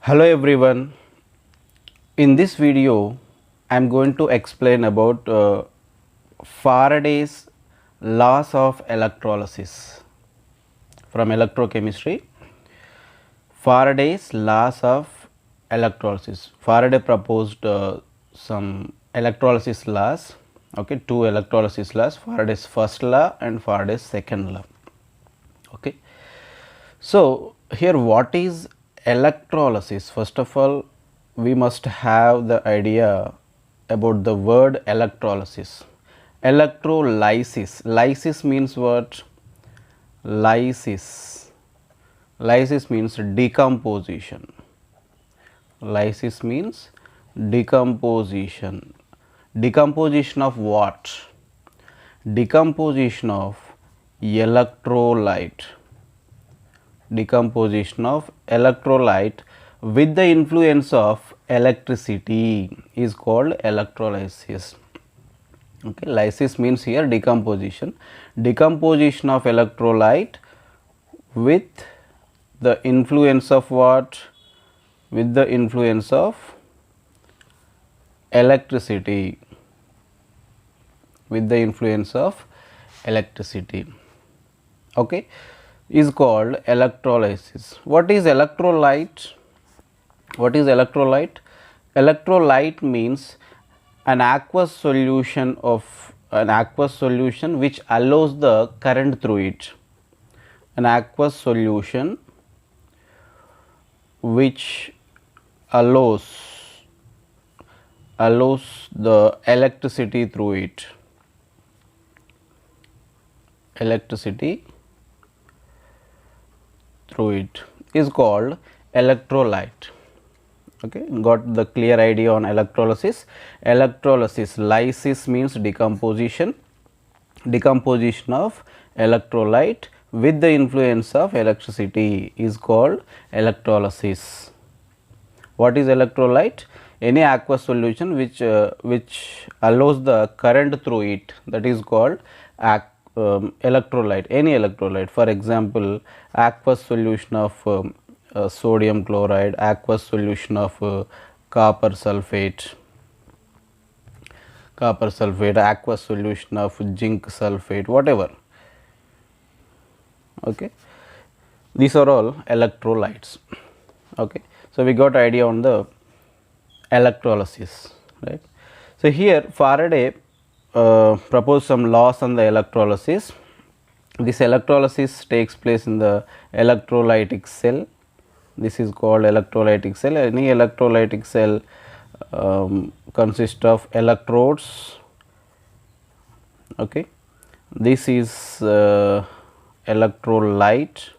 Hello everyone. In this video, I am going to explain about Faraday's laws of electrolysis from electrochemistry. Faraday's laws of electrolysis. Faraday proposed some electrolysis laws. Okay, two electrolysis laws: Faraday's first law and Faraday's second law. Okay. So here, what is electrolysis? First of all, we must have the idea about the word electrolysis. Electrolysis. Lysis means what? Lysis. Lysis means decomposition. Lysis means decomposition. Decomposition of what? Decomposition of electrolyte. Decomposition of electrolyte with the influence of electricity is called electrolysis. Okay, lysis means here decomposition. Decomposition of electrolyte with the influence of what? With the influence of electricity. With the influence of electricity. Okay, is called electrolysis. What is electrolyte? What is electrolyte? Electrolyte means an aqueous solution which allows the current through it. An aqueous solution which allows the electricity through it. Electricity through it is called electrolyte. Okay, got the clear idea on electrolysis. Electrolysis, lysis means decomposition. Decomposition of electrolyte with the influence of electricity is called electrolysis. What is electrolyte? Any aqueous solution which allows the current through it, that is called electrolyte. Any electrolyte, for example, aqueous solution of sodium chloride, aqueous solution of copper sulfate, aqueous solution of zinc sulfate, whatever. Okay, these are all electrolytes. Okay, so we got idea on the electrolysis, right? So here Faraday proposed some laws on the electrolysis. This electrolysis takes place in the electrolytic cell. This is called electrolytic cell. Any electrolytic cell consists of electrodes. Okay, this is electrolyte,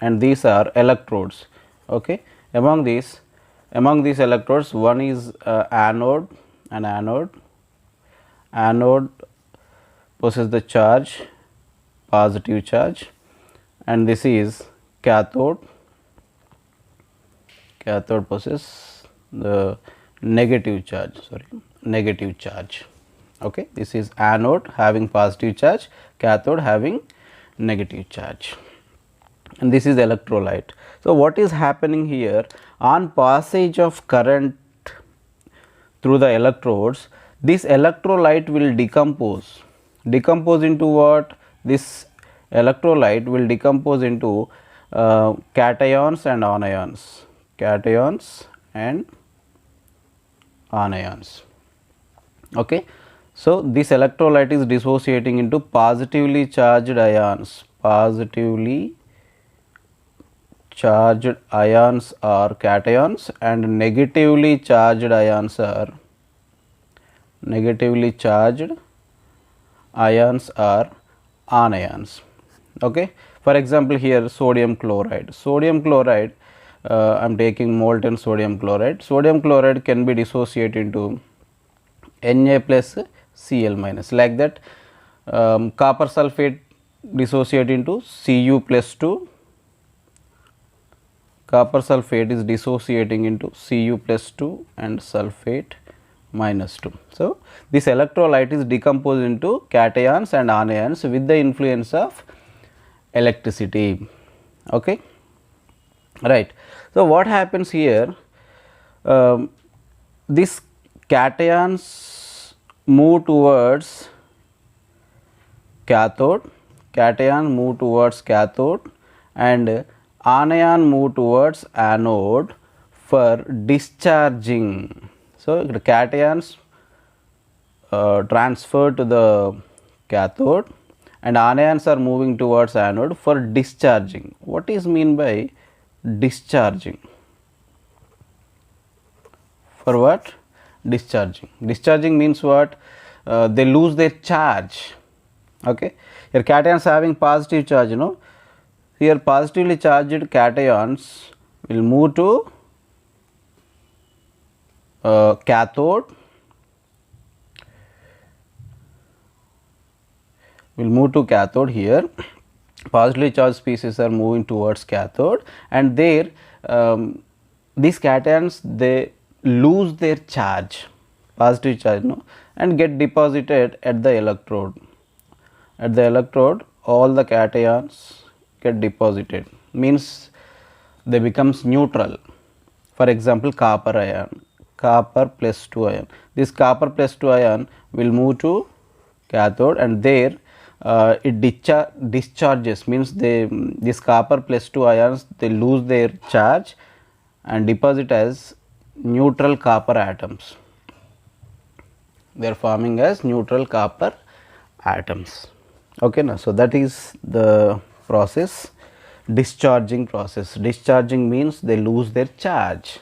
and these are electrodes. Okay, among these electrodes, one is anode. An anode possesses the charge, positive charge, and this is cathode. Cathode possesses the negative charge. Okay, this is anode having positive charge, cathode having negative charge, and this is electrolyte. So what is happening here? On passage of current through the electrodes, this electrolyte will decompose into what? This electrolyte will decompose into cations and anions. Okay, so this electrolyte is dissociating into positively charged ions. Positively charged ions are cations and negatively charged ions are anions. Okay, for example, here sodium chloride. I am taking molten sodium chloride. Sodium chloride can be dissociated into Na plus Cl minus, like that. Copper sulfate dissociate into Cu plus 2. Copper sulfate is dissociating into Cu plus 2 and sulfate minus 2. So, this electrolyte is decomposed into cations and anions with the influence of electricity. Okay, right. So what happens here, these cations move towards cathode, cation move towards cathode, and anion move towards anode for discharging. So the cations transfer to the cathode and anions are moving towards anode for discharging. What is mean by discharging? For what? Discharging. Discharging means what? They lose their charge. Okay, here cations having positive charge, you know, here positively charged cations will move to cathode, here positively charged species are moving towards cathode, and there these cations they lose their charge, positive charge, no, and get deposited at the electrode. At the electrode all the cations get deposited, means they becomes neutral. For example, copper ion, copper plus 2 ion, this copper plus 2 ion will move to cathode, and there it discharges, means they, this copper plus 2 ions they lose their charge and deposit as neutral copper atoms. They are forming as neutral copper atoms. Okay, now, so that is the process, discharging process. Discharging means they lose their charge.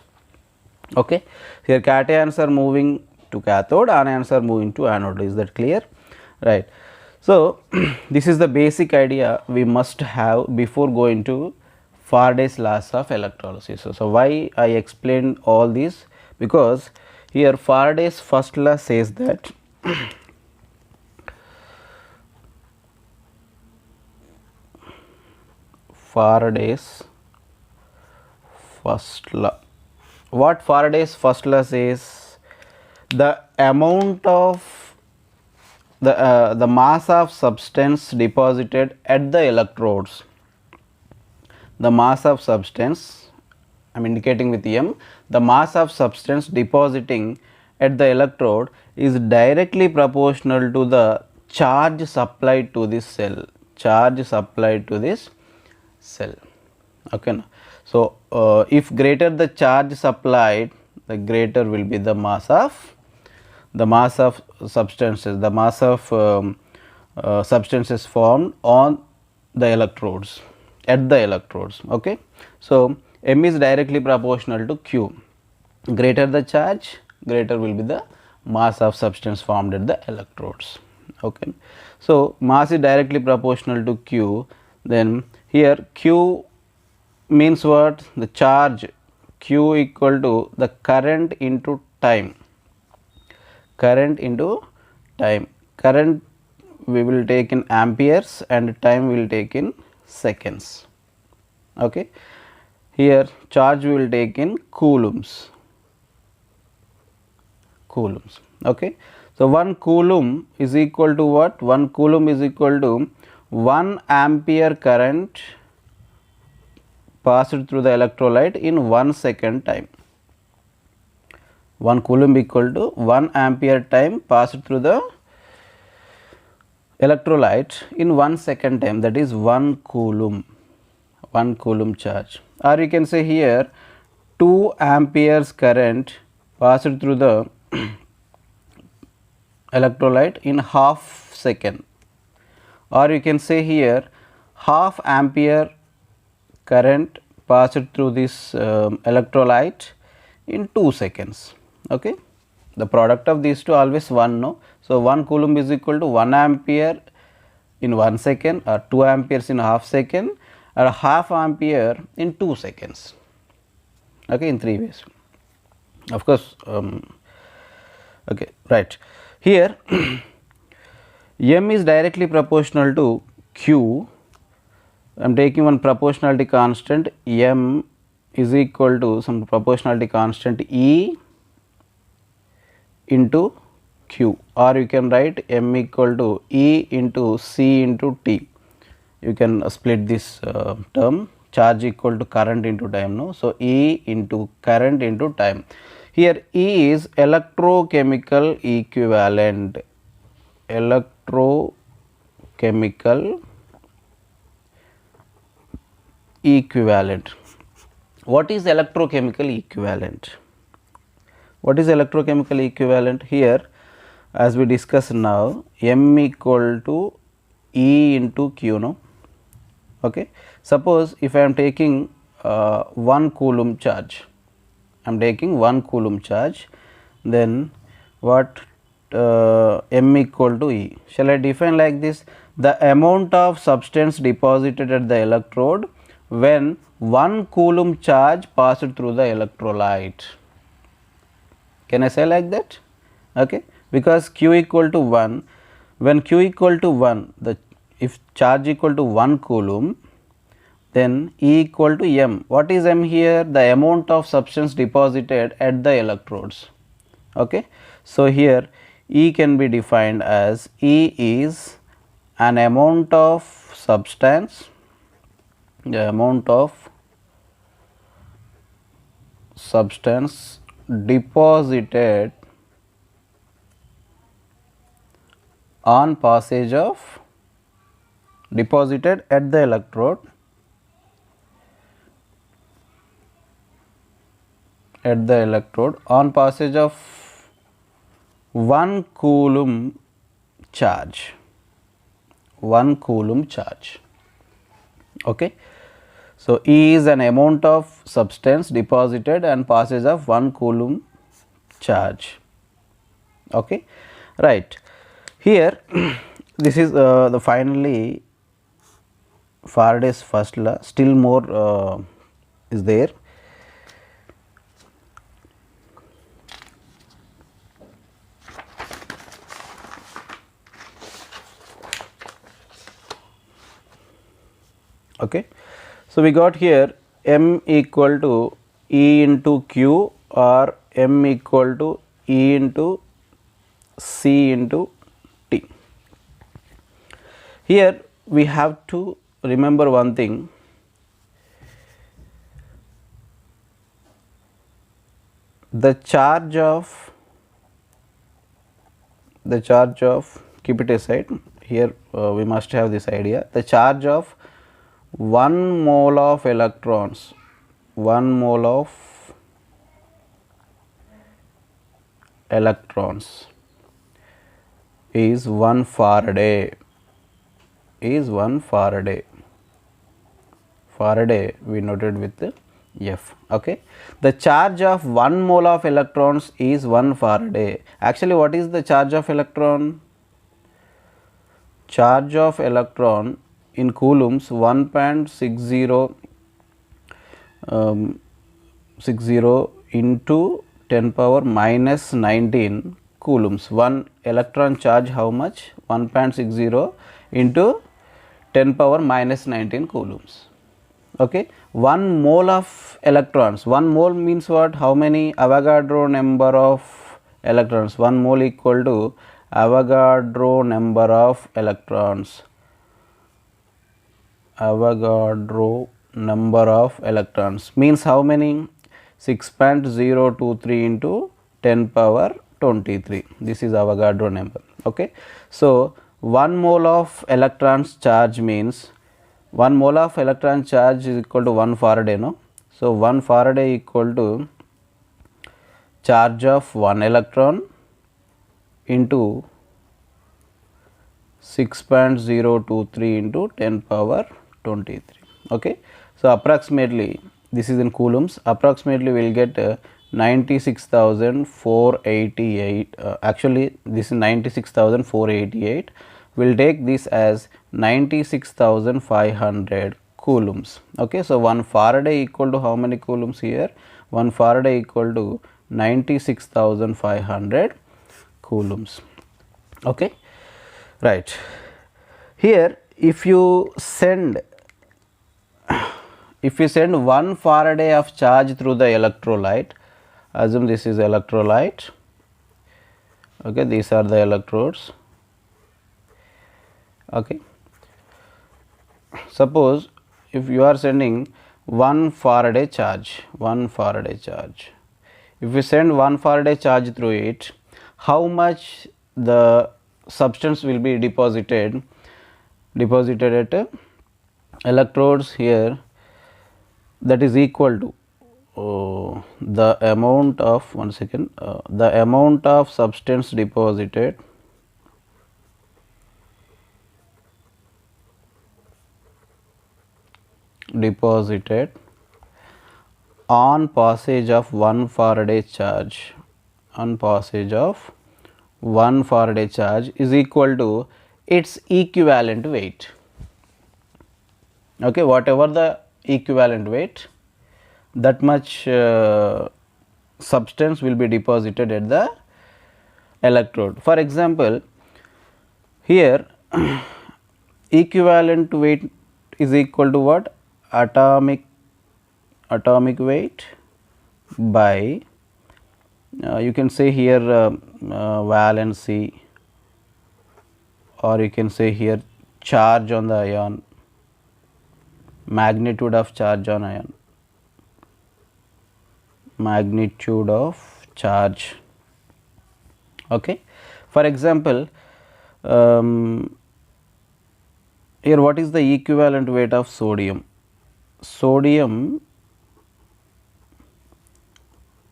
Okay, here cations are moving to cathode, anions are moving to anode. Is that clear? Right. So this is the basic idea we must have before going to Faraday's laws of electrolysis. So why I explained all this? Because here Faraday's first law says that Faraday's first law. What Faraday's first law says? The amount of the mass of substance deposited at the electrodes, the mass of substance, I am indicating with M, the mass of substance depositing at the electrode is directly proportional to the charge supplied to this cell, charge supplied to this cell. Okay, now. So if greater the charge supplied, the greater will be the mass of substances, the mass of substances formed on the electrodes, at the electrodes. Okay, so M is directly proportional to Q. Greater the charge, greater will be the mass of substance formed at the electrodes. Okay, so mass is directly proportional to Q. Then here Q means what? The charge, Q equal to the current into time. Current into time. Current we will take in amperes and time we will take in seconds. Okay. Here charge we will take in coulombs. Coulombs. Okay. So 1 coulomb is equal to what? 1 coulomb is equal to 1 ampere current passed through the electrolyte in 1 second time. 1 coulomb equal to 1 ampere time passed through the electrolyte in 1 second time, that is 1 coulomb, 1 coulomb charge. Or you can say here 2 amperes current passed through the electrolyte in half second, or you can say here half ampere current passed through this electrolyte in 2 seconds. Okay, the product of these two always 1, no. So 1 coulomb is equal to 1 ampere in 1 second, or 2 amperes in half second, or half ampere in 2 seconds. Okay, in 3 ways. Of course, okay, right. Here M is directly proportional to Q. I am taking one proportionality constant, M is equal to some proportionality constant E into Q, or you can write M equal to E into C into T. You can split this term charge equal to current into time, no? So, E into current into time. Here E is electrochemical equivalent, electrochemical equivalent. What is electrochemical equivalent? What is electrochemical equivalent? Here, as we discussed now, M equal to E into Q, no? Okay. Suppose if I am taking 1 coulomb charge, I am taking 1 coulomb charge, then what M equal to E? Shall I define like this? The amount of substance deposited at the electrode when 1 coulomb charge passed through the electrolyte. Can I say like that? Okay. Because Q equal to 1, when Q equal to 1, if charge equal to 1 coulomb, then E equal to M. What is M here? The amount of substance deposited at the electrodes. Okay. So, here E can be defined as E is an amount of substance, the amount of substance deposited on passage of, deposited at the electrode, on passage of 1 coulomb charge, 1 coulomb charge. Okay. So, E is an amount of substance deposited and passage of 1 coulomb charge. Okay. Right. Here this is the finally Faraday's first law, still more is there. Okay. So, we got here M equal to E into Q or M equal to E into C into T. Here we have to remember one thing, the charge of, keep it aside, here we must have this idea, the charge of 1 mole of electrons, 1 mole of electrons is 1 Faraday, Faraday we noted with the F. Okay. The charge of 1 mole of electrons is 1 Faraday. Actually, what is the charge of electron? Charge of electron in coulombs 1.60 60 into 10 power minus 19 coulombs. 1 electron charge how much? 1.60 into 10 power minus 19 coulombs. Okay. 1 mole of electrons, 1 mole means what? How many Avogadro number of electrons? 1 mole equal to Avogadro number of electrons, Avogadro number of electrons means how many? 6.023 into 10 power 23. This is Avogadro number. Okay. So, 1 mole of electrons charge means 1 mole of electron charge is equal to 1 Faraday, no? So, 1 Faraday equal to charge of 1 electron into 6.023 into 10 power 23. Okay. So, approximately this is in coulombs, approximately we will get 96,488, actually this is 96,488, we will take this as 96,500 coulombs. Okay. So, 1 Faraday equal to how many coulombs here? 1 Faraday equal to 96,500 coulombs. Okay. Right. Here if you send 1 Faraday of charge through the electrolyte, assume this is electrolyte, okay, these are the electrodes. Okay. Suppose if you are sending 1 Faraday charge, 1 Faraday charge. If we send 1 Faraday charge through it, how much the substance will be deposited at electrodes here, that is equal to the amount of the amount of substance deposited on passage of 1 Faraday charge, is equal to its equivalent weight. Okay, whatever the equivalent weight, that much substance will be deposited at the electrode. For example, here equivalent weight is equal to what? Atomic weight by you can say here valency, or you can say here charge on the ion, magnitude of charge on ion, magnitude of charge. Okay. For example, here what is the equivalent weight of sodium? Sodium,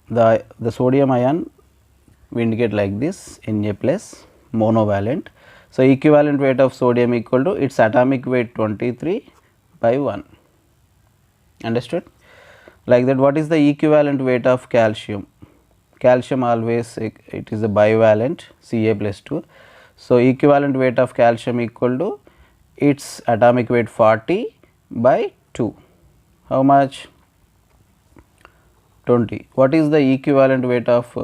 the sodium ion we indicate like this, Na plus, monovalent. So, equivalent weight of sodium equal to its atomic weight 23 by 1. Understood? Like that, what is the equivalent weight of calcium? Calcium always it is a bivalent, Ca plus 2. So, equivalent weight of calcium equal to its atomic weight 40 by 2. How much? 20. What is the equivalent weight of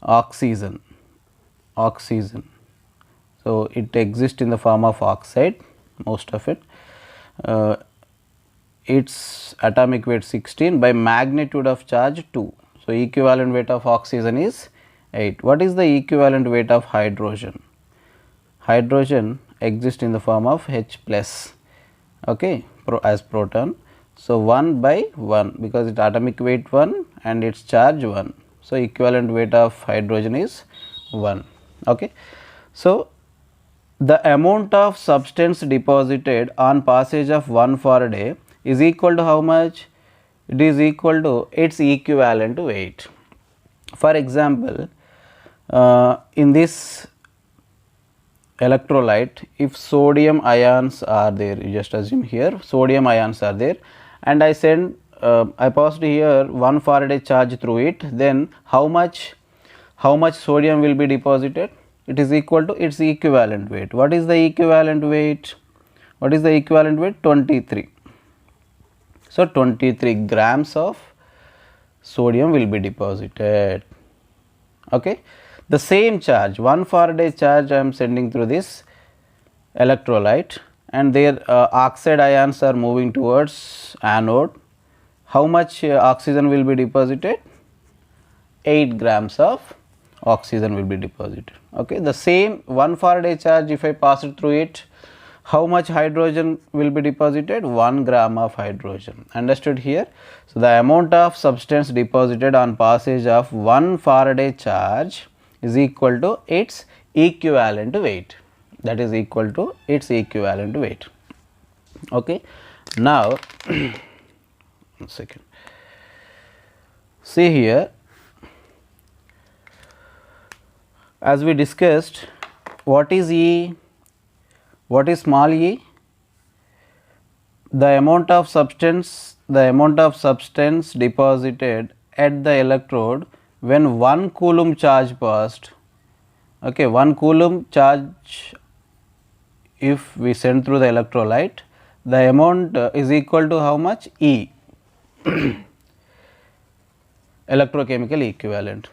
oxygen? So, it exists in the form of oxide, most of it. Its atomic weight 16 by magnitude of charge 2. So, equivalent weight of oxygen is 8. What is the equivalent weight of hydrogen? Hydrogen exists in the form of H plus, okay, as proton. So, 1 by 1, because its atomic weight 1 and its charge 1. So, equivalent weight of hydrogen is 1. Okay. So, the amount of substance deposited on passage of 1 Faraday is equal to how much? It is equal to its equivalent weight. For example, in this electrolyte, if sodium ions are there, you just assume here sodium ions are there, and I send I passed here 1 Faraday charge through it, then how much sodium will be deposited? It is equal to its equivalent weight. What is the equivalent weight? 23. So, 23 grams of sodium will be deposited. Okay. The same charge, 1 Faraday charge I am sending through this electrolyte, and their oxide ions are moving towards anode. How much oxygen will be deposited? 8 grams of oxygen will be deposited. Okay. The same 1 Faraday charge, if I pass it through it, how much hydrogen will be deposited? 1 gram of hydrogen. Understood here? So, the amount of substance deposited on passage of 1 Faraday charge is equal to its equivalent weight, that is equal to its equivalent weight. Okay. Now, one second, see here, as we discussed, what is E? What is small e? The amount of substance deposited at the electrode when 1 coulomb charge passed. Okay, 1 coulomb charge if we send through the electrolyte, the amount is equal to how much? E, electrochemical equivalent.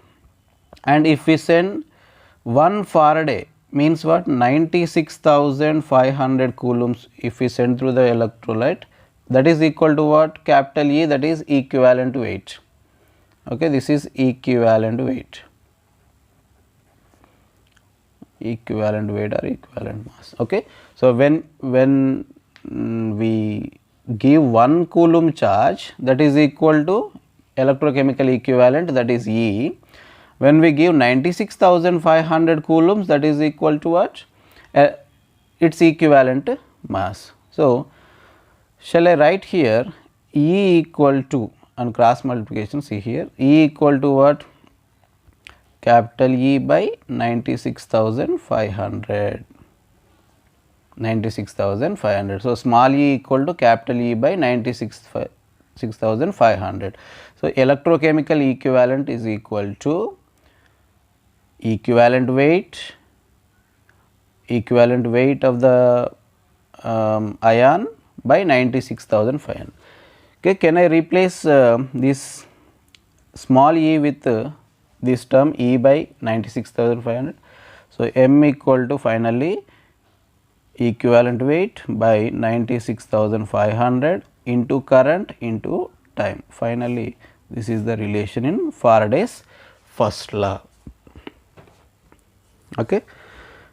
And if we send 1 Faraday, means what? 96,500 coulombs if we send through the electrolyte, that is equal to what? Capital E, that is equivalent weight. Okay, this is equivalent weight. Equivalent weight or equivalent mass. Okay. So, when we give 1 coulomb charge, that is equal to electrochemical equivalent, that is E. When we give 96,500 coulombs, that is equal to what? Its equivalent mass. So, shall I write here E equal to, on cross multiplication, see here, E equal to what? Capital E by 96,500. 96,500. So, small e equal to capital E by 96,500. So, electrochemical equivalent is equal to equivalent weight of the ion by 96,500. Okay, can I replace this small e with this term E by 96,500? So, M equal to finally equivalent weight by 96,500 into current into time. Finally, this is the relation in Faraday's first law. Okay.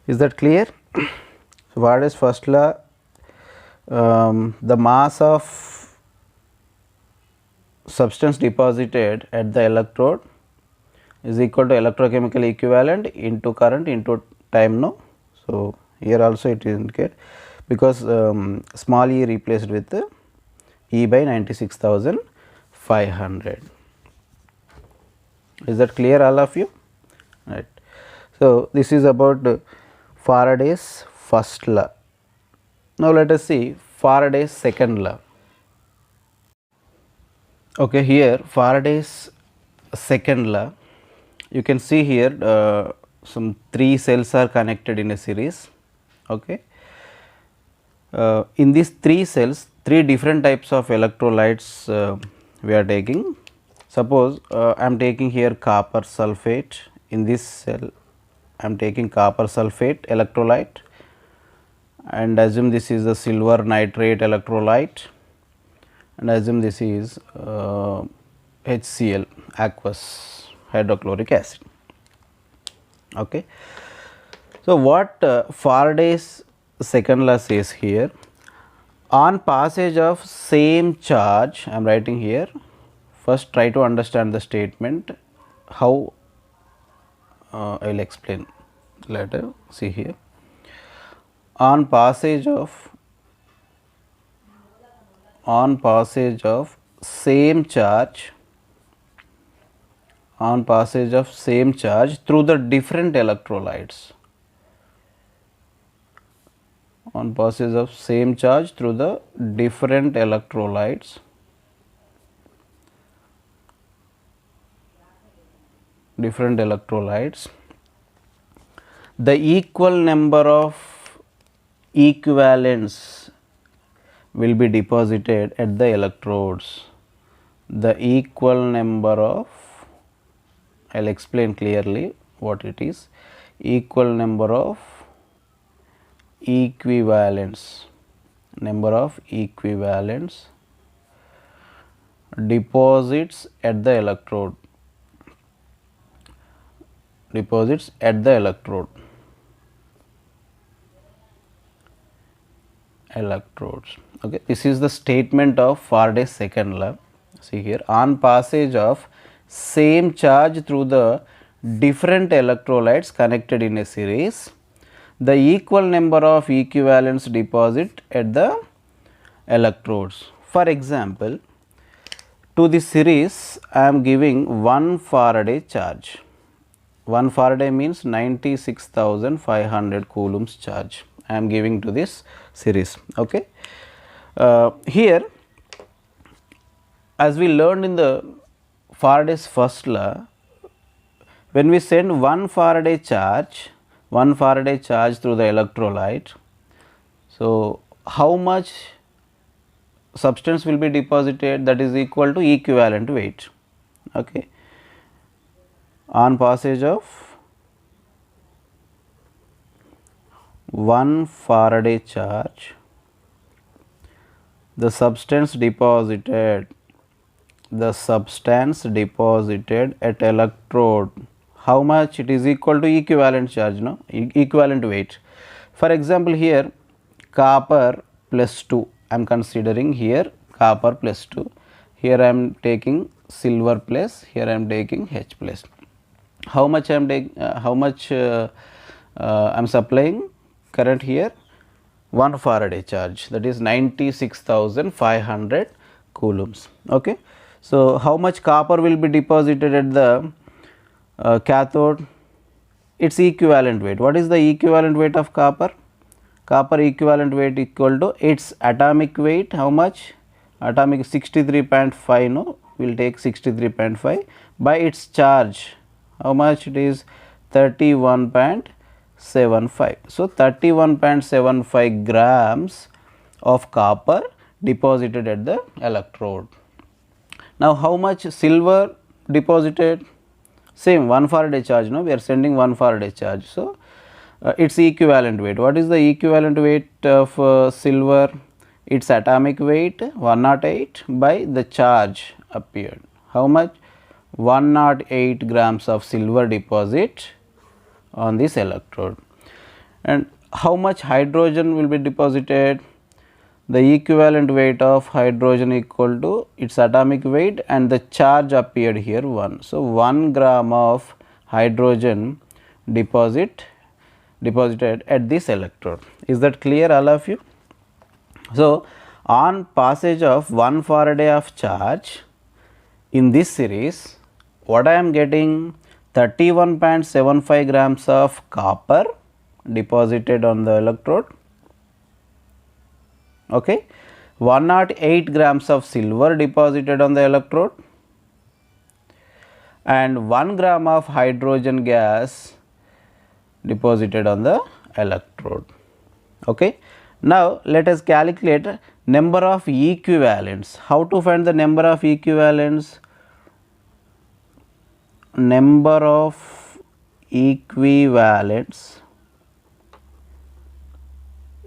Is that clear? So, Faraday's first law, the mass of substance deposited at the electrode is equal to electrochemical equivalent into current into time, no. So, here also it is indicated because small e replaced with E by 96,500. Is that clear, all of you? Right. So, this is about Faraday's first law. Now, let us see Faraday's second law. Okay, here Faraday's second law, you can see here some 3 cells are connected in a series. Okay. In these 3 cells, 3 different types of electrolytes we are taking. Suppose I am taking here copper sulphate. In this cell I am taking copper sulphate electrolyte, and assume this is a silver nitrate electrolyte, and assume this is HCl, aqueous hydrochloric acid. Okay. So, what Faraday's second law says here, on passage of same charge, I am writing here, first try to understand the statement, how I will explain later. See here, on passage of same charge, through the different electrolytes, on passage of same charge through the different electrolytes, the equal number of equivalents will be deposited at the electrodes. The equal number of, I will explain clearly what it is, equal number of equivalents, deposits at the electrode, electrodes. Okay. This is the statement of Faraday's second law. See here, on passage of same charge through the different electrolytes connected in a series, the equal number of equivalents deposit at the electrodes. For example, to this series I am giving 1 Faraday charge. 1 Faraday means 96,500 coulombs charge I am giving to this series. Okay. Here, as we learned in the Faraday's first law, when we send 1 Faraday charge through the electrolyte, so how much substance will be deposited? That is equal to equivalent weight. Okay. On passage of 1 Faraday charge, the substance deposited at electrode, how much it is equal to equivalent charge, no, equivalent weight. For example, here copper plus 2 I am considering here copper plus 2, here I am taking silver plus, here I am taking H plus. How much I am taking, I am supplying current here? 1 Faraday charge, that is 96,500 coulombs. Okay. So, how much copper will be deposited at the cathode? Its equivalent weight. What is the equivalent weight of copper? Copper equivalent weight equal to its atomic weight. How much? Atomic 63.5, no, we will take 63.5 by its charge. How much it is? 31.75. So, 31.75 grams of copper deposited at the electrode. Now, how much silver deposited? Same 1 Faraday charge, no, we are sending 1 Faraday charge. So, its equivalent weight. What is the equivalent weight of silver? Its atomic weight 108 by the charge appeared. How much? 108 grams of silver deposit on this electrode. And how much hydrogen will be deposited? The equivalent weight of hydrogen equal to its atomic weight and the charge appeared here 1. So, 1 gram of hydrogen deposited at this electrode. Is that clear, all of you? So, on passage of 1 Faraday of charge in this series, what I am getting? 31.75 grams of copper deposited on the electrode, okay. 108 grams of silver deposited on the electrode, and 1 gram of hydrogen gas deposited on the electrode, okay. Now, let us calculate number of equivalents. How to find the number of equivalents? Number of equivalents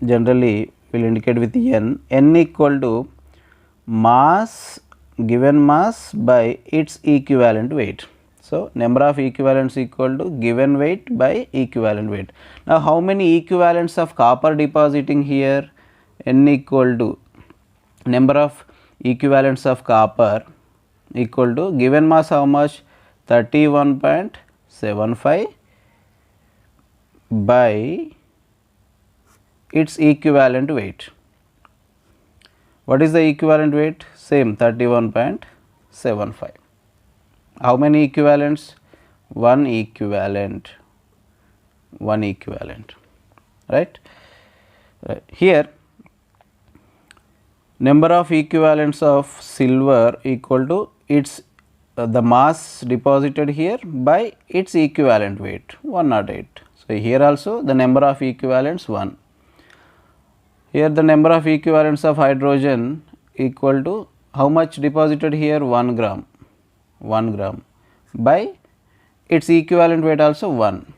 generally will indicate with n equal to mass, given mass by its equivalent weight. So, number of equivalents equal to given weight by equivalent weight. Now, how many equivalents of copper depositing here? N equal to number of equivalents of copper equal to given mass how much? 31.75 by its equivalent weight. What is the equivalent weight? Same 31.75. How many equivalents? One equivalent, right? Here number of equivalents of silver equal to its the mass deposited here by its equivalent weight 108. So, here also the number of equivalents 1. Here the number of equivalents of hydrogen equal to how much deposited here? 1 gram by its equivalent weight also 1.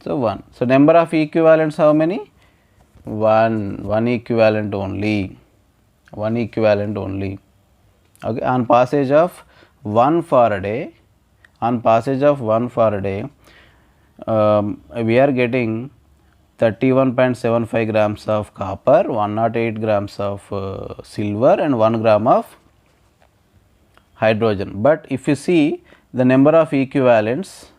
So, 1. So, number of equivalents how many? 1 equivalent only, okay. On passage of 1 Faraday, we are getting 31.75 grams of copper, 108 grams of silver and 1 gram of hydrogen. But if you see the number of equivalents,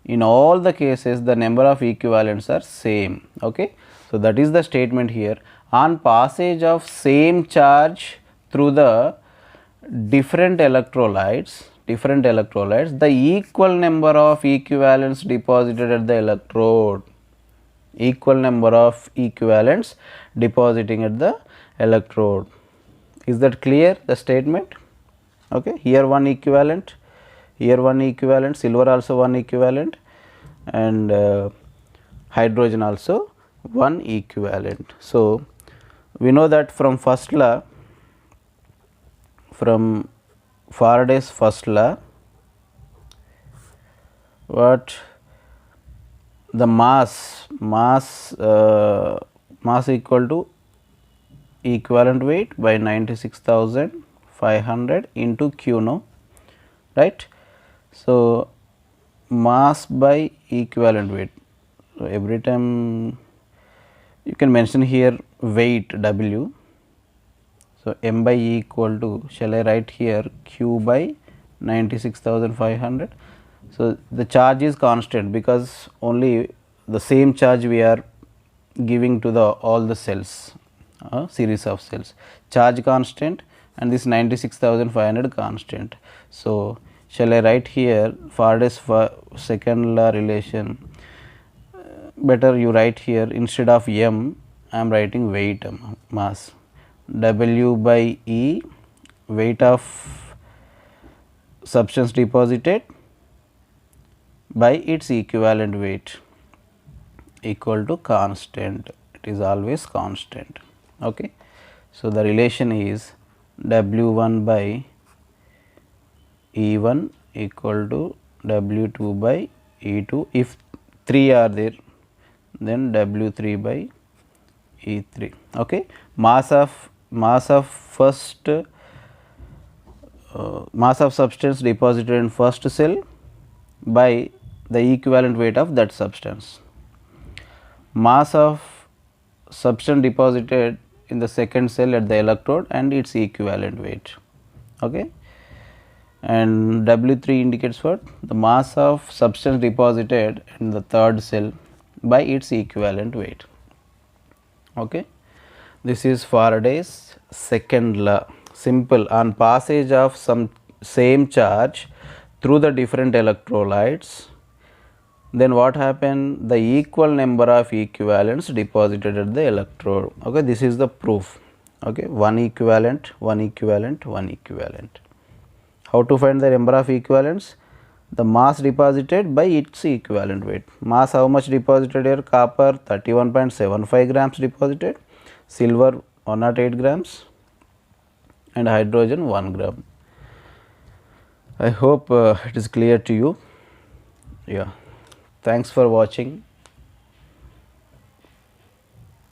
in all the cases the number of equivalents are same, okay. So, that is the statement here. On passage of same charge through the different electrolytes, the equal number of equivalents deposited at the electrode, equal number of equivalents depositing at the electrode. Is that clear, the statement? Okay. Here one equivalent, here one equivalent, silver also one equivalent, and hydrogen also one equivalent. So, we know that from first law, from Faraday's first law, what the mass equal to equivalent weight by 96,500 into Q, no, right. So, mass by equivalent weight. So, every time you can mention here weight W, So, m by E equal to, shall I write here Q by 96,500. So, the charge is constant because only the same charge we are giving to the all the cells, series of cells, charge constant and this 96,500 constant. So, shall I write here Faraday's second law relation, better you write here instead of m I am writing weight, mass, W by E, weight of substance deposited by its equivalent weight equal to constant, it is always constant. Okay. So, the relation is W1 by E1 equal to W2 by E2, if 3 are there then W3 by E3. Okay. Mass of first mass of substance deposited in first cell by the equivalent weight of that substance. Mass of substance deposited in the second cell at the electrode and its equivalent weight. Okay. And W3 indicates what? The mass of substance deposited in the third cell by its equivalent weight. Okay. This is Faraday's second law. Simple. On passage of some same charge through the different electrolytes, then what happened? The equal number of equivalents deposited at the electrode. Okay, this is the proof. Okay, one equivalent, one equivalent, one equivalent. How to find the number of equivalents? The mass deposited by its equivalent weight. Mass, how much deposited here? Copper 31.75 grams deposited, silver 108 grams and hydrogen 1 gram. I hope it is clear to you. Yeah. Thanks for watching.